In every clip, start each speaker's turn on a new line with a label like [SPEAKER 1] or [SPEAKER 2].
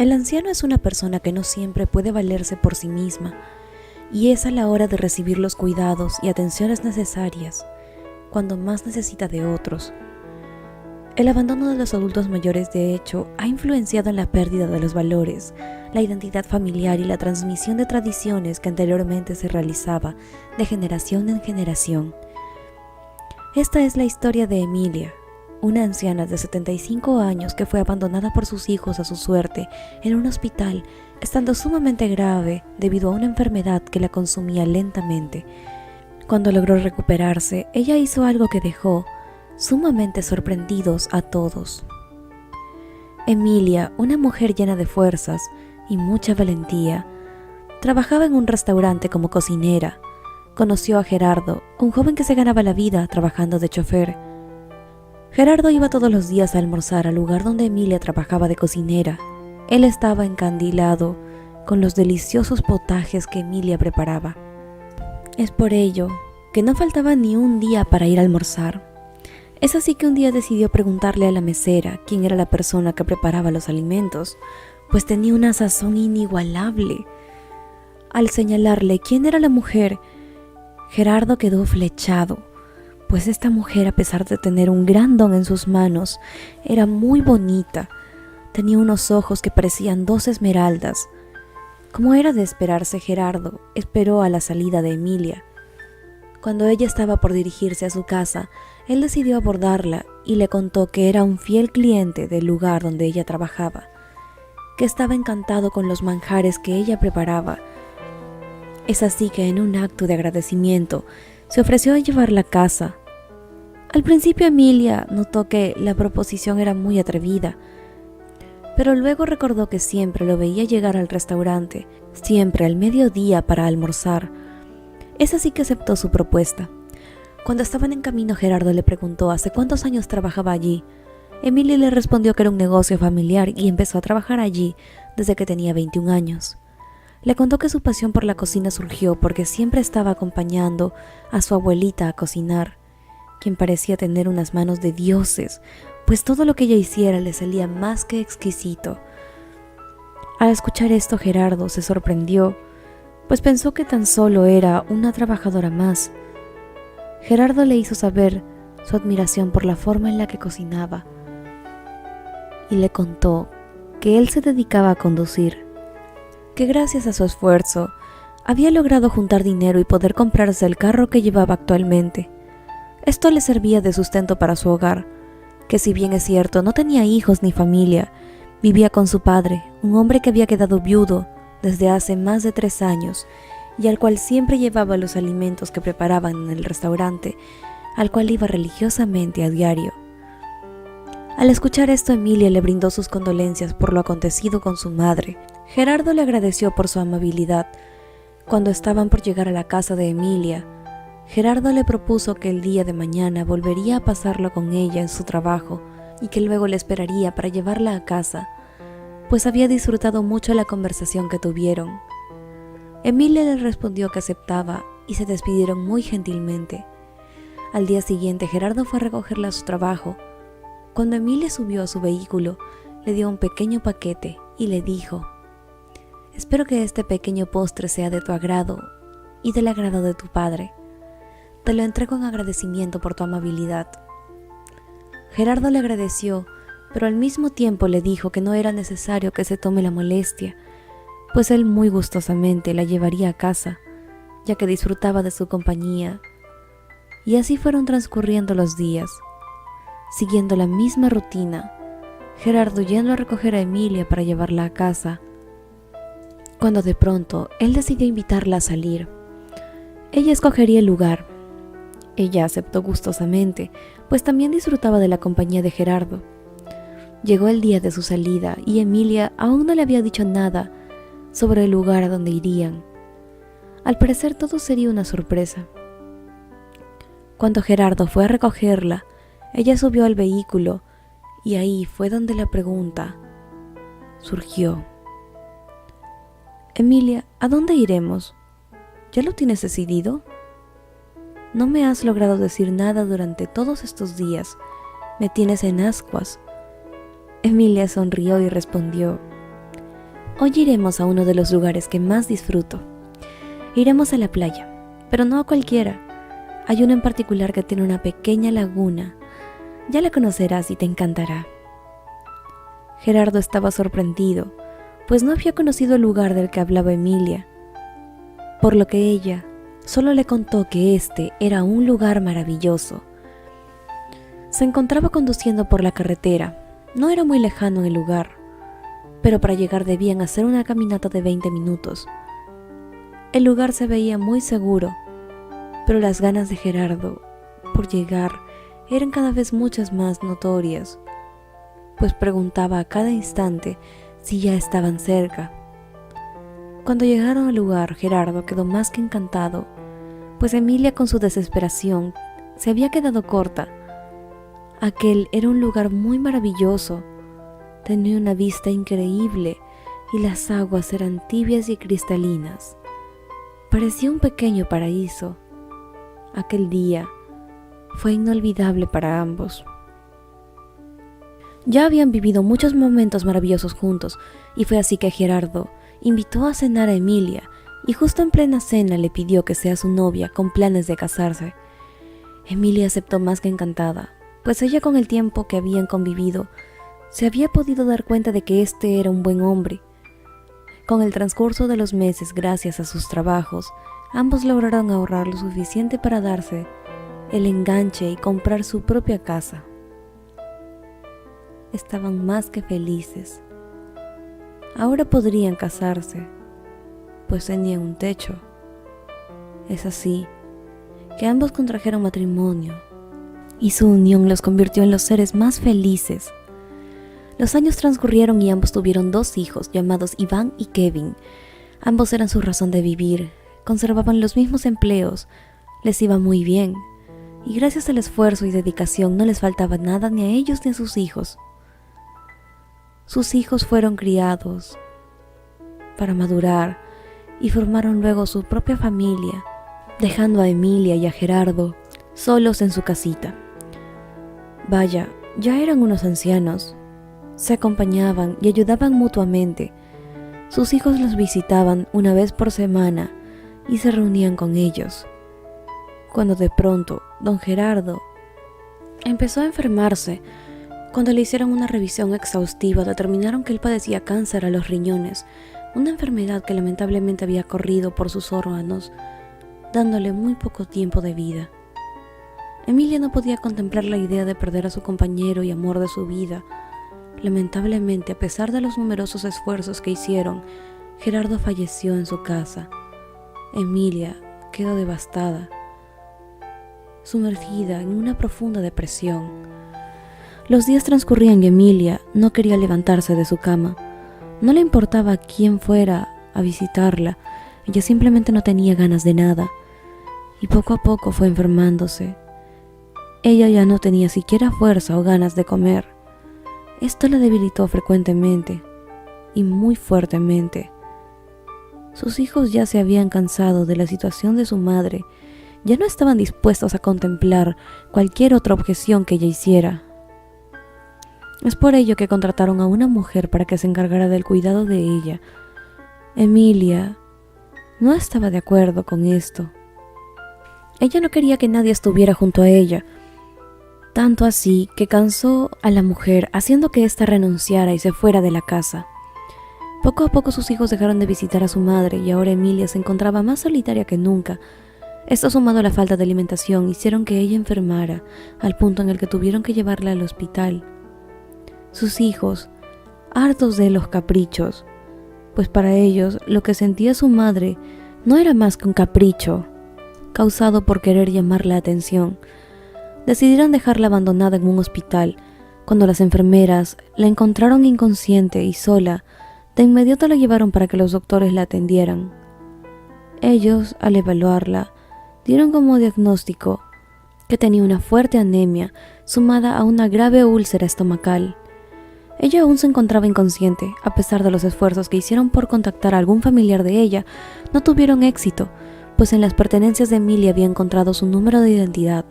[SPEAKER 1] El anciano es una persona que no siempre puede valerse por sí misma, y es a la hora de recibir los cuidados y atenciones necesarias cuando más necesita de otros. El abandono de los adultos mayores, de hecho, ha influenciado en la pérdida de los valores, la identidad familiar y la transmisión de tradiciones que anteriormente se realizaba de generación en generación. Esta es la historia de Emilia, una anciana de 75 años que fue abandonada por sus hijos a su suerte en un hospital, estando sumamente grave debido a una enfermedad que la consumía lentamente. Cuando logró recuperarse, ella hizo algo que dejó sumamente sorprendidos a todos. Emilia, una mujer llena de fuerzas y mucha valentía, trabajaba en un restaurante como cocinera. Conoció a Gerardo, un joven que se ganaba la vida trabajando de chofer. Gerardo iba todos los días a almorzar al lugar donde Emilia trabajaba de cocinera. Él estaba encandilado con los deliciosos potajes que Emilia preparaba. Es por ello que no faltaba ni un día para ir a almorzar. Es así que un día decidió preguntarle a la mesera quién era la persona que preparaba los alimentos, pues tenía una sazón inigualable. Al señalarle quién era la mujer, Gerardo quedó flechado, pues esta mujer, a pesar de tener un gran don en sus manos, era muy bonita. Tenía unos ojos que parecían dos esmeraldas. Como era de esperarse, Gerardo esperó a la salida de Emilia. Cuando ella estaba por dirigirse a su casa, él decidió abordarla y le contó que era un fiel cliente del lugar donde ella trabajaba, que estaba encantado con los manjares que ella preparaba. Es así que en un acto de agradecimiento se ofreció a llevarla a casa. Al principio Emilia notó que la proposición era muy atrevida, pero luego recordó que siempre lo veía llegar al restaurante, siempre al mediodía para almorzar. Es así que aceptó su propuesta. Cuando estaban en camino, Gerardo le preguntó hace cuántos años trabajaba allí. Emilia le respondió que era un negocio familiar y empezó a trabajar allí desde que tenía 21 años. Le contó que su pasión por la cocina surgió porque siempre estaba acompañando a su abuelita a cocinar, quien parecía tener unas manos de dioses, pues todo lo que ella hiciera le salía más que exquisito. Al escuchar esto, Gerardo se sorprendió, pues pensó que tan solo era una trabajadora más. Gerardo le hizo saber su admiración por la forma en la que cocinaba y le contó que él se dedicaba a conducir, que gracias a su esfuerzo había logrado juntar dinero y poder comprarse el carro que llevaba actualmente. Esto le servía de sustento para su hogar, que si bien es cierto no tenía hijos ni familia, vivía con su padre, un hombre que había quedado viudo desde hace más de 3 años y al cual siempre llevaba los alimentos que preparaban en el restaurante, al cual iba religiosamente a diario. Al escuchar esto, Emilia le brindó sus condolencias por lo acontecido con su madre. Gerardo le agradeció por su amabilidad. Cuando estaban por llegar a la casa de Emilia, Gerardo le propuso que el día de mañana volvería a pasarlo con ella en su trabajo y que luego le esperaría para llevarla a casa, pues había disfrutado mucho la conversación que tuvieron. Emilia le respondió que aceptaba y se despidieron muy gentilmente. Al día siguiente, Gerardo fue a recogerla a su trabajo. Cuando Emilia subió a su vehículo, le dio un pequeño paquete y le dijo: «Espero que este pequeño postre sea de tu agrado y del agrado de tu padre. Te lo entrego en agradecimiento por tu amabilidad». Gerardo le agradeció, pero al mismo tiempo le dijo que no era necesario que se tome la molestia, pues él muy gustosamente la llevaría a casa, ya que disfrutaba de su compañía. Y así fueron transcurriendo los días, siguiendo la misma rutina, Gerardo yendo a recoger a Emilia para llevarla a casa, cuando de pronto él decidió invitarla a salir. Ella escogería el lugar. Ella aceptó gustosamente, pues también disfrutaba de la compañía de Gerardo. Llegó el día de su salida y Emilia aún no le había dicho nada sobre el lugar a donde irían. Al parecer todo sería una sorpresa. Cuando Gerardo fue a recogerla, ella subió al vehículo y ahí fue donde la pregunta surgió. «Emilia, ¿a dónde iremos? ¿Ya lo tienes decidido? No me has logrado decir nada durante todos estos días. Me tienes en ascuas». Emilia sonrió y respondió: Hoy iremos a uno de los lugares que más disfruto. Iremos a la playa, pero no a cualquiera. Hay uno en particular que tiene una pequeña laguna. Ya la conocerás y te encantará. Gerardo estaba sorprendido, pues no había conocido el lugar del que hablaba Emilia, por lo que ella solo le contó que este era un lugar maravilloso. Se encontraba conduciendo por la carretera. No era muy lejano el lugar, pero para llegar debían hacer una caminata de 20 minutos. El lugar se veía muy seguro, pero las ganas de Gerardo por llegar eran cada vez muchas más notorias, pues preguntaba a cada instante si ya estaban cerca. Cuando llegaron al lugar, Gerardo quedó más que encantado, pues Emilia, con su desesperación, se había quedado corta. Aquel era un lugar muy maravilloso, tenía una vista increíble y las aguas eran tibias y cristalinas. Parecía un pequeño paraíso. Aquel día fue inolvidable para ambos. Ya habían vivido muchos momentos maravillosos juntos, y fue así que Gerardo invitó a cenar a Emilia, y justo en plena cena le pidió que sea su novia con planes de casarse. Emilia aceptó más que encantada, pues ella, con el tiempo que habían convivido, se había podido dar cuenta de que este era un buen hombre. Con el transcurso de los meses, gracias a sus trabajos, ambos lograron ahorrar lo suficiente para darse el enganche y comprar su propia casa. Estaban más que felices. Ahora podrían casarse, pues tenían un techo. Es así que ambos contrajeron matrimonio, y su unión los convirtió en los seres más felices. Los años transcurrieron y ambos tuvieron 2 hijos llamados Iván y Kevin. Ambos eran su razón de vivir, conservaban los mismos empleos, les iba muy bien, y gracias al esfuerzo y dedicación no les faltaba nada ni a ellos ni a sus hijos. Sus hijos fueron criados para madurar y formaron luego su propia familia, dejando a Emilia y a Gerardo solos en su casita. Vaya, ya eran unos ancianos. Se acompañaban y ayudaban mutuamente. Sus hijos los visitaban una vez por semana y se reunían con ellos. Cuando de pronto don Gerardo empezó a enfermarse, cuando le hicieron una revisión exhaustiva, determinaron que él padecía cáncer a los riñones, una enfermedad que lamentablemente había corrido por sus órganos, dándole muy poco tiempo de vida. Emilia no podía contemplar la idea de perder a su compañero y amor de su vida. Lamentablemente, a pesar de los numerosos esfuerzos que hicieron, Gerardo falleció en su casa. Emilia quedó devastada, sumergida en una profunda depresión. Los días transcurrían y Emilia no quería levantarse de su cama. No le importaba quién fuera a visitarla, ella simplemente no tenía ganas de nada, y poco a poco fue enfermándose. Ella ya no tenía siquiera fuerza o ganas de comer. Esto la debilitó frecuentemente y muy fuertemente. Sus hijos ya se habían cansado de la situación de su madre, ya no estaban dispuestos a contemplar cualquier otra objeción que ella hiciera. Es por ello que contrataron a una mujer para que se encargara del cuidado de ella. Emilia no estaba de acuerdo con esto. Ella no quería que nadie estuviera junto a ella, tanto así que cansó a la mujer, haciendo que ésta renunciara y se fuera de la casa. Poco a poco sus hijos dejaron de visitar a su madre y ahora Emilia se encontraba más solitaria que nunca. Esto, sumado a la falta de alimentación, hicieron que ella enfermara, al punto en el que tuvieron que llevarla al hospital. Sus hijos, hartos de los caprichos, pues para ellos lo que sentía su madre no era más que un capricho causado por querer llamar la atención, decidieron dejarla abandonada en un hospital. Cuando las enfermeras la encontraron inconsciente y sola, de inmediato la llevaron para que los doctores la atendieran. Ellos, al evaluarla, dieron como diagnóstico que tenía una fuerte anemia sumada a una grave úlcera estomacal. Ella aún se encontraba inconsciente. A pesar de los esfuerzos que hicieron por contactar a algún familiar de ella, no tuvieron éxito, pues en las pertenencias de Emilia había encontrado su número de identidad.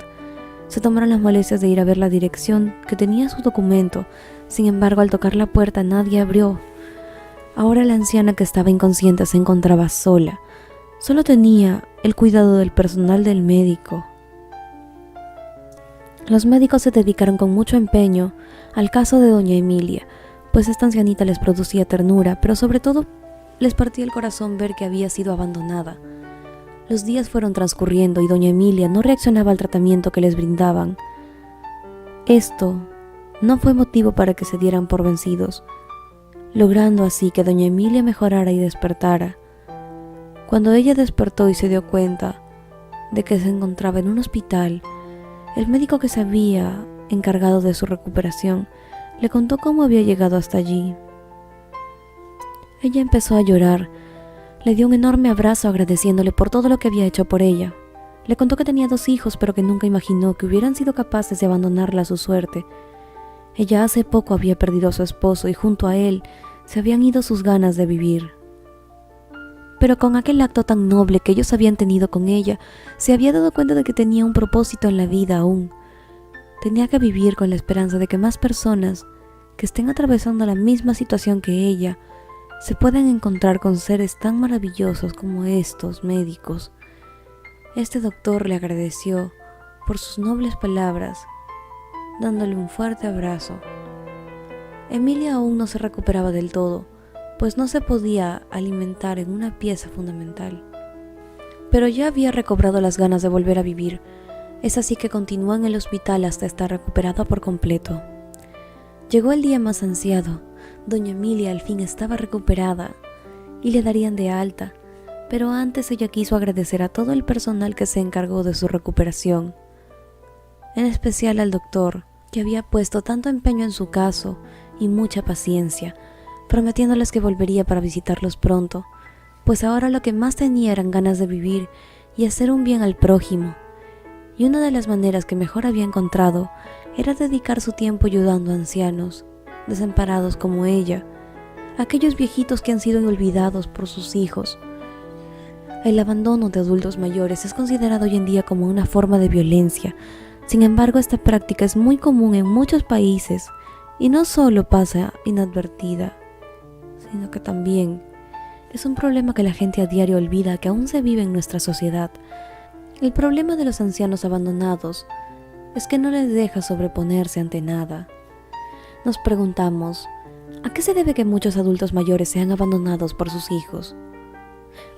[SPEAKER 1] Se tomaron las molestias de ir a ver la dirección que tenía su documento. Sin embargo, al tocar la puerta nadie abrió. Ahora la anciana que estaba inconsciente se encontraba sola. Solo tenía el cuidado del personal del médico. Los médicos se dedicaron con mucho empeño al caso de doña Emilia, pues esta ancianita les producía ternura, pero sobre todo les partía el corazón ver que había sido abandonada. Los días fueron transcurriendo y doña Emilia no reaccionaba al tratamiento que les brindaban. Esto no fue motivo para que se dieran por vencidos, logrando así que doña Emilia mejorara y despertara. Cuando ella despertó y se dio cuenta de que se encontraba en un hospital, el médico que se había encargado de su recuperación le contó cómo había llegado hasta allí. Ella empezó a llorar, le dio un enorme abrazo agradeciéndole por todo lo que había hecho por ella. Le contó que tenía 2 hijos, pero que nunca imaginó que hubieran sido capaces de abandonarla a su suerte. Ella hace poco había perdido a su esposo y junto a él se habían ido sus ganas de vivir. Pero con aquel acto tan noble que ellos habían tenido con ella, se había dado cuenta de que tenía un propósito en la vida aún. Tenía que vivir con la esperanza de que más personas que estén atravesando la misma situación que ella se puedan encontrar con seres tan maravillosos como estos médicos. Este doctor le agradeció por sus nobles palabras, dándole un fuerte abrazo. Emilia aún no se recuperaba del todo, pues no se podía alimentar en una pieza fundamental. Pero ya había recobrado las ganas de volver a vivir. Es así que continuó en el hospital hasta estar recuperada por completo. Llegó el día más ansiado. Doña Emilia al fin estaba recuperada y le darían de alta, pero antes ella quiso agradecer a todo el personal que se encargó de su recuperación, en especial al doctor, que había puesto tanto empeño en su caso y mucha paciencia, prometiéndoles que volvería para visitarlos pronto, pues ahora lo que más tenía eran ganas de vivir y hacer un bien al prójimo, y una de las maneras que mejor había encontrado era dedicar su tiempo ayudando a ancianos, desamparados como ella, aquellos viejitos que han sido olvidados por sus hijos. El abandono de adultos mayores es considerado hoy en día como una forma de violencia. Sin embargo, esta práctica es muy común en muchos países y no solo pasa inadvertida, sino que también es un problema que la gente a diario olvida que aún se vive en nuestra sociedad. El problema de los ancianos abandonados es que no les deja sobreponerse ante nada. Nos preguntamos, ¿a qué se debe que muchos adultos mayores sean abandonados por sus hijos?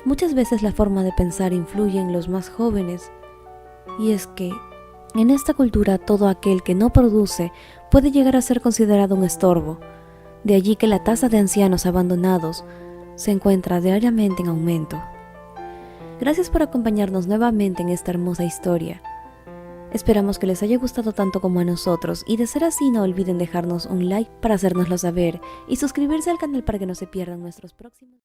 [SPEAKER 1] Muchas veces la forma de pensar influye en los más jóvenes, y es que en esta cultura todo aquel que no produce puede llegar a ser considerado un estorbo. De allí que la tasa de ancianos abandonados se encuentra diariamente en aumento. Gracias por acompañarnos nuevamente en esta hermosa historia. Esperamos que les haya gustado tanto como a nosotros y de ser así no olviden dejarnos un like para hacérnoslo saber y suscribirse al canal para que no se pierdan nuestros próximos